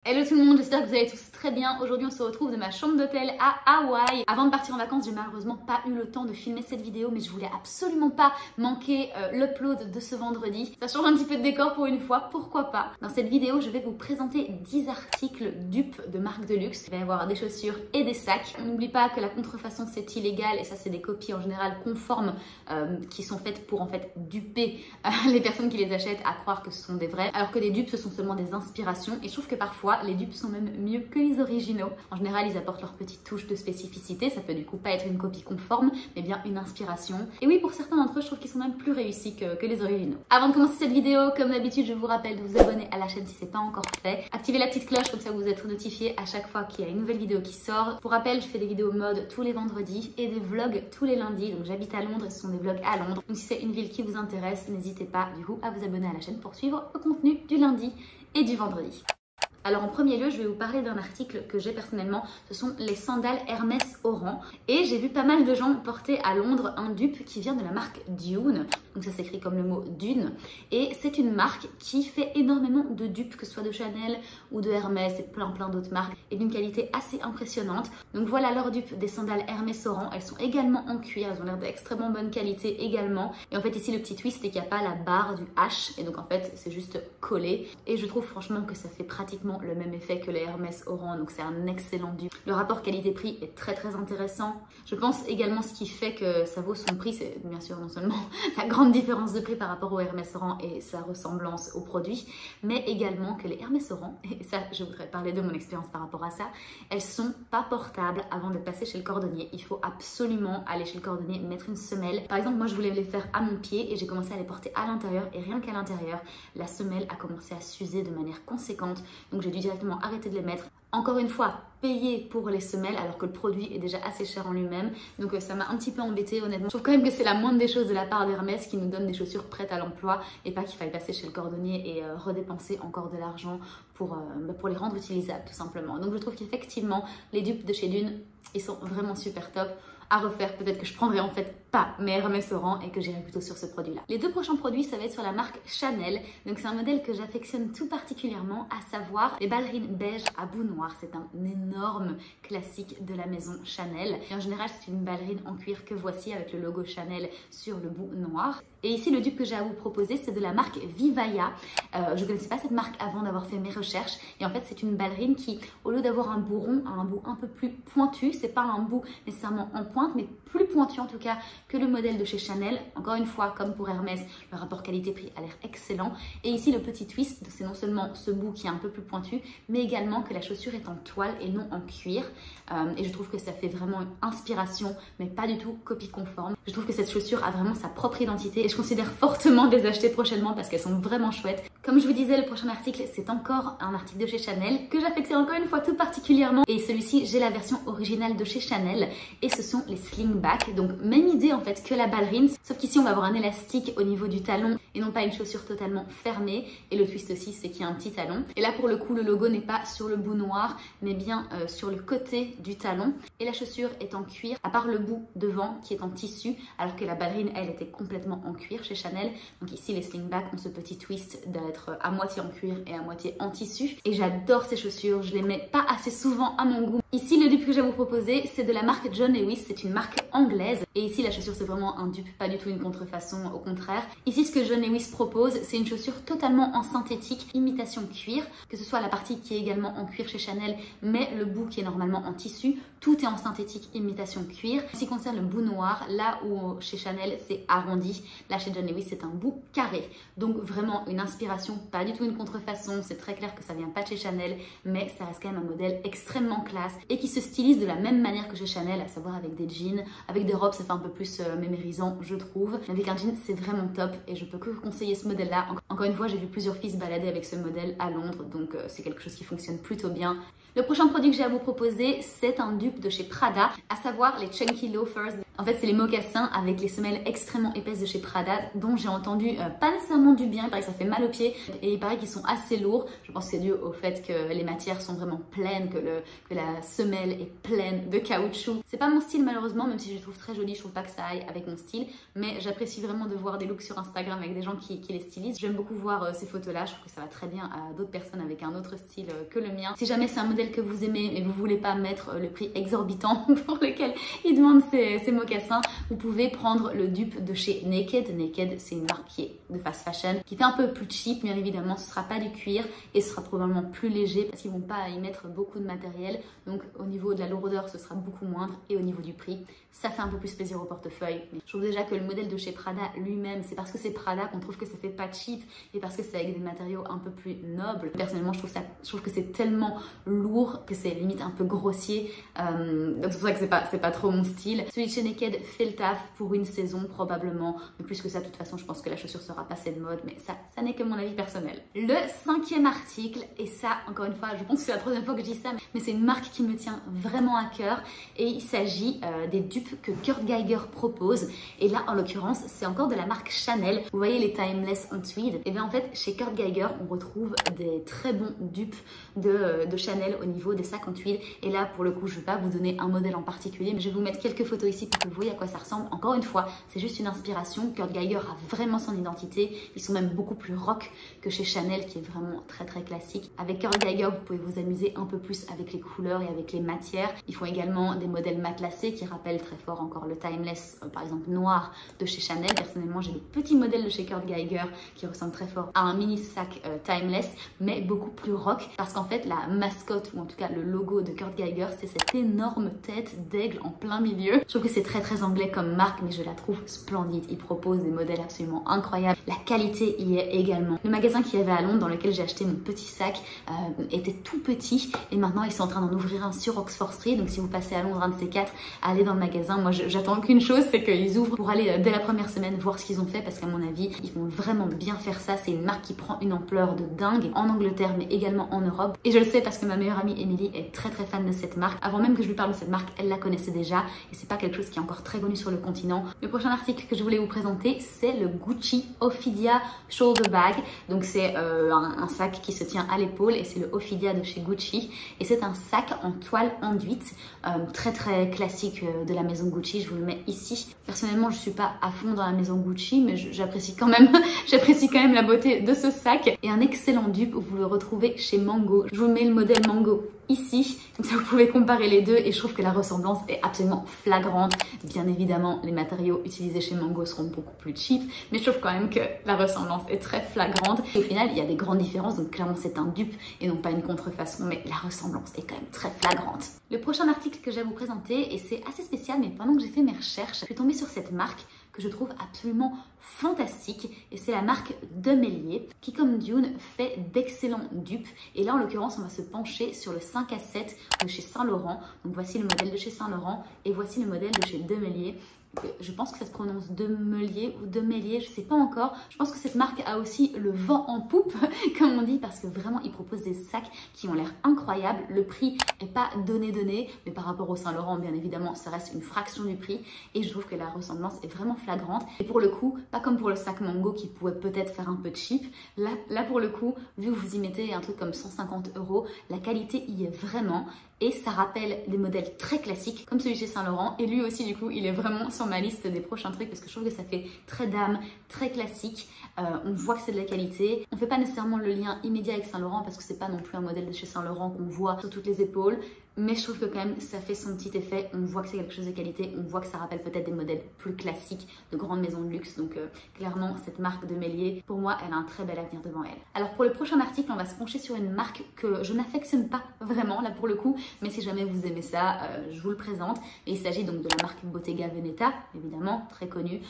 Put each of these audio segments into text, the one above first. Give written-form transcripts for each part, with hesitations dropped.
Hello tout le monde, j'espère que vous allez tous très bien. Aujourd'hui on se retrouve de ma chambre d'hôtel à Hawaï. Avant de partir en vacances, j'ai malheureusement pas eu le temps de filmer cette vidéo, mais je voulais absolument pas manquer l'upload de ce vendredi. Ça change un petit peu de décor pour une fois, pourquoi pas. Dans cette vidéo, je vais vous présenter 10 articles dupes de marques de luxe. Il va y avoir des chaussures et des sacs. On n'oublie pas que la contrefaçon c'est illégal et ça c'est des copies en général conformes qui sont faites pour en fait duper les personnes qui les achètent à croire que ce sont des vrais, alors que des dupes ce sont seulement des inspirations et je trouve que parfois les dupes sont même mieux que les originaux. En général, ils apportent leur petite touche de spécificité. Ça peut du coup pas être une copie conforme, mais bien une inspiration. Et oui, pour certains d'entre eux, je trouve qu'ils sont même plus réussis que les originaux. Avant de commencer cette vidéo, comme d'habitude, je vous rappelle de vous abonner à la chaîne si c'est pas encore fait. Activez la petite cloche, comme ça vous êtes notifié à chaque fois qu'il y a une nouvelle vidéo qui sort. Pour rappel, je fais des vidéos mode tous les vendredis et des vlogs tous les lundis. Donc j'habite à Londres et ce sont des vlogs à Londres. Donc si c'est une ville qui vous intéresse, n'hésitez pas du coup à vous abonner à la chaîne pour suivre le contenu du lundi et du vendredi. Alors en premier lieu, je vais vous parler d'un article que j'ai personnellement, ce sont les sandales Hermès Oran. Et j'ai vu pas mal de gens porter à Londres un dupe qui vient de la marque Dune. Donc ça s'écrit comme le mot Dune. Et c'est une marque qui fait énormément de dupes, que ce soit de Chanel ou de Hermès et plein d'autres marques. Et d'une qualité assez impressionnante. Donc voilà leur dupe des sandales Hermès Oran. Elles sont également en cuir, elles ont l'air d'extrêmement bonne qualité également. Et en fait ici le petit twist c'est qu'il n'y a pas la barre du H. Et donc en fait c'est juste collé. Et je trouve franchement que ça fait pratiquement le même effet que les Hermès Oran, donc c'est un excellent dupe. Le rapport qualité-prix est très intéressant. Je pense également ce qui fait que ça vaut son prix, c'est bien sûr non seulement la grande différence de prix par rapport aux Hermès Oran et sa ressemblance au produit, mais également que les Hermès Oran, et ça je voudrais parler de mon expérience par rapport à ça, elles sont pas portables avant de passer chez le cordonnier. Il faut absolument aller chez le cordonnier, mettre une semelle. Par exemple, moi je voulais les faire à mon pied et j'ai commencé à les porter à l'intérieur et rien qu'à l'intérieur, la semelle a commencé à s'user de manière conséquente. Donc j'ai dû directement arrêter de les mettre. Encore une fois, payer pour les semelles alors que le produit est déjà assez cher en lui-même. Donc ça m'a un petit peu embêtée honnêtement. Je trouve quand même que c'est la moindre des choses de la part d'Hermès qui nous donne des chaussures prêtes à l'emploi et pas qu'il faille passer chez le cordonnier et redépenser encore de l'argent pour les rendre utilisables tout simplement. Donc je trouve qu'effectivement les dupes de chez Dune, ils sont vraiment super top. À refaire, peut-être que je prendrai en fait pas mes Hermès Oran et que j'irai plutôt sur ce produit là. Les deux prochains produits ça va être sur la marque Chanel, donc c'est un modèle que j'affectionne tout particulièrement, à savoir les ballerines beige à bout noir. C'est un énorme classique de la maison Chanel et en général c'est une ballerine en cuir que voici avec le logo Chanel sur le bout noir. Et ici le dupe que j'ai à vous proposer c'est de la marque Vivaya. Je ne connaissais pas cette marque avant d'avoir fait mes recherches et en fait c'est une ballerine qui au lieu d'avoir un bout rond a un bout un peu plus pointu. C'est pas un bout nécessairement en pointe mais plus pointu en tout cas que le modèle de chez Chanel. Encore une fois, comme pour Hermès, le rapport qualité-prix a l'air excellent. Et ici, le petit twist, c'est non seulement ce bout qui est un peu plus pointu, mais également que la chaussure est en toile et non en cuir. Et je trouve que ça fait vraiment une inspiration, mais pas du tout copie conforme. Je trouve que cette chaussure a vraiment sa propre identité et je considère fortement de les acheter prochainement parce qu'elles sont vraiment chouettes. Comme je vous disais, le prochain article, c'est encore un article de chez Chanel que j'affectionne encore une fois tout particulièrement. Et celui-ci, j'ai la version originale de chez Chanel et ce sont les slingback. Donc même idée en fait que la ballerine, sauf qu'ici on va avoir un élastique au niveau du talon et non pas une chaussure totalement fermée. Et le twist aussi c'est qu'il y a un petit talon. Et là pour le coup le logo n'est pas sur le bout noir mais bien sur le côté du talon. Et la chaussure est en cuir à part le bout devant qui est en tissu alors que la ballerine elle était complètement en cuir chez Chanel. Donc ici les slingback ont ce petit twist d'être à moitié en cuir et à moitié en tissu. Et j'adore ces chaussures, je les mets pas assez souvent à mon goût. Ici le dupe que je vais vous proposer c'est de la marque John Lewis, c'est une marque anglaise. Et ici la chaussure c'est vraiment un dupe, pas du tout une contrefaçon, au contraire. Ici ce que John Lewis propose c'est une chaussure totalement en synthétique, imitation cuir, que ce soit la partie qui est également en cuir chez Chanel mais le bout qui est normalement en tissu, tout est en synthétique imitation cuir. En ce qui concerne le bout noir, là où chez Chanel c'est arrondi, là chez John Lewis c'est un bout carré. Donc vraiment une inspiration, pas du tout une contrefaçon, c'est très clair que ça vient pas de chez Chanel mais ça reste quand même un modèle extrêmement classe et qui se stylise de la même manière que chez Chanel, à savoir avec des jeans, avec des robes ça fait un peu plus mémérisant je trouve. Avec un jean c'est vraiment top et je peux que vous conseiller ce modèle là. Encore une fois j'ai vu plusieurs filles se balader avec ce modèle à Londres donc c'est quelque chose qui fonctionne plutôt bien. Le prochain produit que j'ai à vous proposer c'est un dupe de chez Prada, à savoir les Chunky Loafers. En fait, c'est les mocassins avec les semelles extrêmement épaisses de chez Prada, dont j'ai entendu pas nécessairement du bien. Il paraît que ça fait mal aux pieds et il paraît qu'ils sont assez lourds. Je pense que c'est dû au fait que les matières sont vraiment pleines, que la semelle est pleine de caoutchouc. C'est pas mon style malheureusement, même si je les trouve très jolies, je trouve pas que ça aille avec mon style, mais j'apprécie vraiment de voir des looks sur Instagram avec des gens qui les stylisent. J'aime beaucoup voir ces photos-là, je trouve que ça va très bien à d'autres personnes avec un autre style que le mien. Si jamais c'est un modèle que vous aimez et vous voulez pas mettre le prix exorbitant pour lequel ils demandent ces mocassins, vous pouvez prendre le dupe de chez Naked. Naked, c'est une marque qui est de fast fashion, qui fait un peu plus cheap, bien évidemment. Ce sera pas du cuir et ce sera probablement plus léger parce qu'ils vont pas y mettre beaucoup de matériel. Donc au niveau de la lourdeur, ce sera beaucoup moindre et au niveau du prix, ça fait un peu plus plaisir au portefeuille. Mais je trouve déjà que le modèle de chez Prada lui-même, c'est parce que c'est Prada qu'on trouve que ça fait pas cheap et parce que c'est avec des matériaux un peu plus nobles. Personnellement, je trouve que c'est tellement lourd que c'est limite un peu grossier. Donc c'est pour ça que c'est pas trop mon style. Celui de chez Naked fait le taf pour une saison probablement, mais plus que ça, de toute façon, je pense que la chaussure sera passée de mode, mais ça n'est que mon avis personnel. Le 5e article, et ça, encore une fois, je pense que c'est la 3e fois que je dis ça, mais c'est une marque qui me tient vraiment à cœur et il s'agit des dupes que Kurt Geiger propose. Et là, en l'occurrence, c'est encore de la marque Chanel. Vous voyez les Timeless en tweed? Et bien en fait, chez Kurt Geiger, on retrouve des très bons dupes de Chanel au niveau des sacs en tweed. Et là, pour le coup, je ne vais pas vous donner un modèle en particulier, mais je vais vous mettre quelques photos ici pour que vous voyez à quoi ça ressemble. Encore une fois, c'est juste une inspiration. Kurt Geiger a vraiment son identité. Ils sont même beaucoup plus rock que chez Chanel, qui est vraiment très très classique. Avec Kurt Geiger, vous pouvez vous amuser un peu plus avec les couleurs et avec les matières. Ils font également des modèles matelassés qui rappellent très fort encore le Timeless, par exemple noir de chez Chanel. Personnellement, j'ai des petits modèles de chez Kurt Geiger qui ressemblent très fort à un mini sac Timeless, mais beaucoup plus rock parce qu'en fait, la mascotte ou en tout cas le logo de Kurt Geiger, c'est cette énorme tête d'aigle en plein milieu. Je trouve que c'est très très anglais comme marque, mais je la trouve splendide. Ils proposent des modèles absolument incroyables. La qualité y est également. Le magasin qu'il y avait à Londres dans lequel j'ai acheté mon petit sac était tout petit et maintenant ils sont en train d'en ouvrir un sur Oxford Street. Donc si vous passez à Londres, un de ces quatre, allez dans le magasin. Moi j'attends qu'une chose, c'est qu'ils ouvrent pour aller dès la première semaine voir ce qu'ils ont fait parce qu'à mon avis ils vont vraiment bien faire ça. C'est une marque qui prend une ampleur de dingue en Angleterre mais également en Europe. Et je le sais parce que ma meilleure amie Emily est très très fan de cette marque. Avant même que je lui parle de cette marque, elle la connaissait déjà et c'est pas quelque chose qui est encore très connu sur le continent. Le prochain article que je voulais vous présenter, c'est le Gucci Ophidia Shoulder Bag. Donc c'est un sac qui se tient à l'épaule et c'est le Ophidia de chez Gucci. Et c'est un sac en toile enduite, très très classique de la maison Gucci. Je vous le mets ici. Personnellement, je suis pas à fond dans la maison Gucci, mais j'apprécie quand même, la beauté de ce sac. Et un excellent dupe, vous le retrouvez chez Mango. Je vous mets le modèle Mango ici, comme ça vous pouvez comparer les deux et je trouve que la ressemblance est absolument flagrante. Bien évidemment, les matériaux utilisés chez Mango seront beaucoup plus cheap, mais je trouve quand même que la ressemblance est très flagrante. Et au final, il y a des grandes différences, donc clairement c'est un dupe et non pas une contrefaçon, mais la ressemblance est quand même très flagrante. Le prochain article que je vais vous présenter, et c'est assez spécial, mais pendant que j'ai fait mes recherches, je suis tombée sur cette marque que je trouve absolument fantastique et c'est la marque Demelier qui comme Dune fait d'excellents dupes et là en l'occurrence on va se pencher sur le 5 à 7 de chez Saint Laurent. Donc voici le modèle de chez Saint Laurent et voici le modèle de chez Demelier. Je pense que ça se prononce Demelier ou Demelier, je sais pas encore. Je pense que cette marque a aussi le vent en poupe, comme on dit, parce que vraiment, ils proposent des sacs qui ont l'air incroyables. Le prix est pas donné, mais par rapport au Saint-Laurent, bien évidemment, ça reste une fraction du prix. Et je trouve que la ressemblance est vraiment flagrante. Et pour le coup, pas comme pour le sac Mango qui pourrait peut-être faire un peu cheap. Là, pour le coup, vu que vous y mettez un truc comme 150 €, la qualité y est vraiment. Et ça rappelle des modèles très classiques comme celui chez Saint Laurent et lui aussi du coup il est vraiment sur ma liste des prochains trucs parce que je trouve que ça fait très dame, très classique, on voit que c'est de la qualité. On fait pas nécessairement le lien immédiat avec Saint Laurent parce que c'est pas non plus un modèle de chez Saint Laurent qu'on voit sur toutes les épaules, mais je trouve que quand même ça fait son petit effet, on voit que c'est quelque chose de qualité, on voit que ça rappelle peut-être des modèles plus classiques de grandes maisons de luxe, donc clairement cette marque Demelier, pour moi elle a un très bel avenir devant elle. Alors pour le prochain article on va se pencher sur une marque que je n'affectionne pas vraiment là pour le coup, mais si jamais vous aimez ça, je vous le présente. Et il s'agit donc de la marque Bottega Veneta, évidemment, très connue.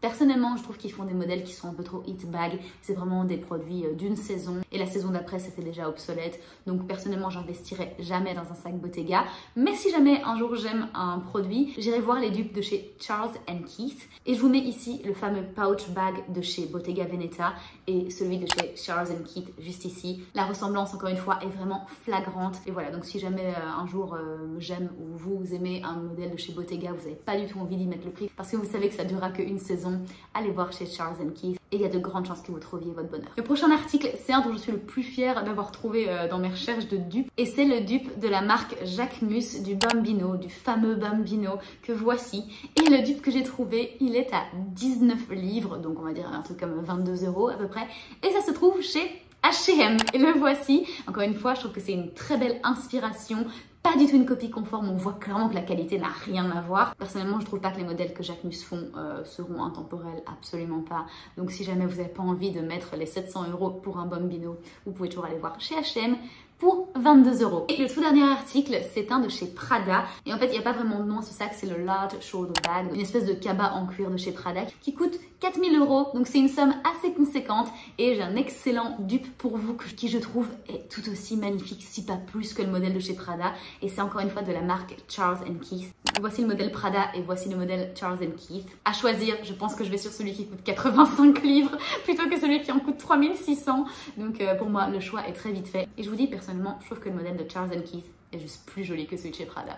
Personnellement, je trouve qu'ils font des modèles qui sont un peu trop hit bag. C'est vraiment des produits d'une saison. Et la saison d'après, c'était déjà obsolète. Donc personnellement, j'investirais jamais dans un sac sac Bottega. Mais si jamais un jour j'aime un produit, j'irai voir les dupes de chez Charles & Keith. Et je vous mets ici le fameux pouch bag de chez Bottega Veneta et celui de chez Charles & Keith juste ici. La ressemblance, encore une fois, est vraiment flagrante. Et voilà, donc si jamais un jour j'aime ou vous aimez un modèle de chez Bottega, vous n'avez pas du tout envie d'y mettre le prix parce que vous savez que ça durera qu'une saison, allez voir chez Charles & Keith et il y a de grandes chances que vous trouviez votre bonheur. Le prochain article, c'est un dont je suis le plus fière d'avoir trouvé dans mes recherches de dupes et c'est le dupe de la marque Jacquemus du Bambino, du fameux Bambino que voici. Et le dupe que j'ai trouvé, il est à 19 livres, donc on va dire un truc comme 22 € à peu près, et ça se trouve chez H&M et le voici. Encore une fois, je trouve que c'est une très belle inspiration. Pas du tout une copie conforme, on voit clairement que la qualité n'a rien à voir. Personnellement, je trouve pas que les modèles que Jacquemus font seront intemporels, absolument pas. Donc si jamais vous n'avez pas envie de mettre les 700 € pour un Bambino, vous pouvez toujours aller voir chez H&M pour 22 €. Et le tout dernier article, c'est un de chez Prada. Et en fait, il n'y a pas vraiment de nom à ce sac, c'est le Large Shoulder Bag, une espèce de cabas en cuir de chez Prada qui coûte 4000 €. Donc c'est une somme assez conséquente et j'ai un excellent dupe pour vous qui je trouve est tout aussi magnifique, si pas plus que le modèle de chez Prada. Et c'est encore une fois de la marque Charles & Keith. Voici le modèle Prada et voici le modèle Charles & Keith. À choisir, je pense que je vais sur celui qui coûte 85 livres plutôt que celui qui en coûte 3600. Donc pour moi, le choix est très vite fait. Et je vous dis personnellement, je trouve que le modèle de Charles & Keith est juste plus joli que celui de chez Prada.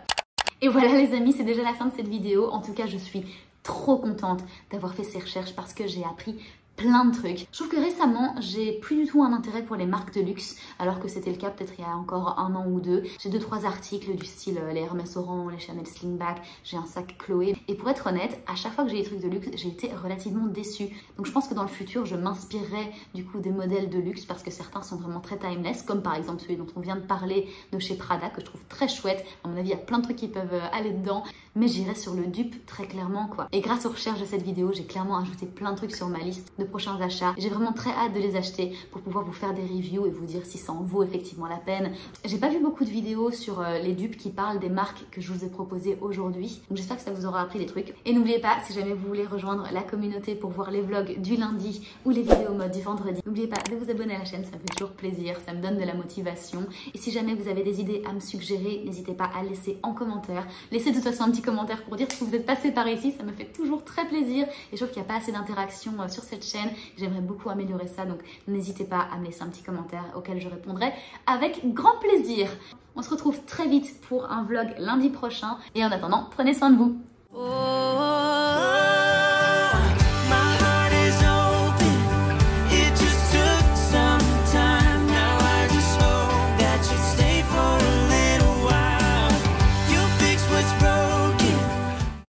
Et voilà les amis, c'est déjà la fin de cette vidéo. En tout cas, je suis trop contente d'avoir fait ces recherches parce que j'ai appris plein de trucs. Je trouve que récemment, j'ai plus du tout un intérêt pour les marques de luxe, alors que c'était le cas peut-être il y a encore un an ou deux. J'ai 2-3 articles du style les Hermès Oran, les Chanel Slingback, j'ai un sac Chloé. Et pour être honnête, à chaque fois que j'ai des trucs de luxe, j'ai été relativement déçue. Donc je pense que dans le futur, je m'inspirerai du coup des modèles de luxe parce que certains sont vraiment très timeless, comme par exemple celui dont on vient de parler de chez Prada, que je trouve très chouette. À mon avis, il y a plein de trucs qui peuvent aller dedans, mais j'irai sur le dupe très clairement quoi. Et grâce aux recherches de cette vidéo, j'ai clairement ajouté plein de trucs sur ma liste de prochains achats. J'ai vraiment très hâte de les acheter pour pouvoir vous faire des reviews et vous dire si ça en vaut effectivement la peine. J'ai pas vu beaucoup de vidéos sur les dupes qui parlent des marques que je vous ai proposées aujourd'hui. Donc j'espère que ça vous aura appris des trucs. Et n'oubliez pas, si jamais vous voulez rejoindre la communauté pour voir les vlogs du lundi ou les vidéos mode du vendredi, n'oubliez pas de vous abonner à la chaîne, ça me fait toujours plaisir, ça me donne de la motivation. Et si jamais vous avez des idées à me suggérer, n'hésitez pas à laisser en commentaire. Laissez de toute façon un petit commentaire pour dire que vous êtes passé par ici, ça me fait toujours très plaisir. Et je trouve qu'il n'y a pas assez d'interaction sur cette chaîne. J'aimerais beaucoup améliorer ça, donc n'hésitez pas à me laisser un petit commentaire auquel je répondrai avec grand plaisir. On se retrouve très vite pour un vlog lundi prochain et en attendant, prenez soin de vous.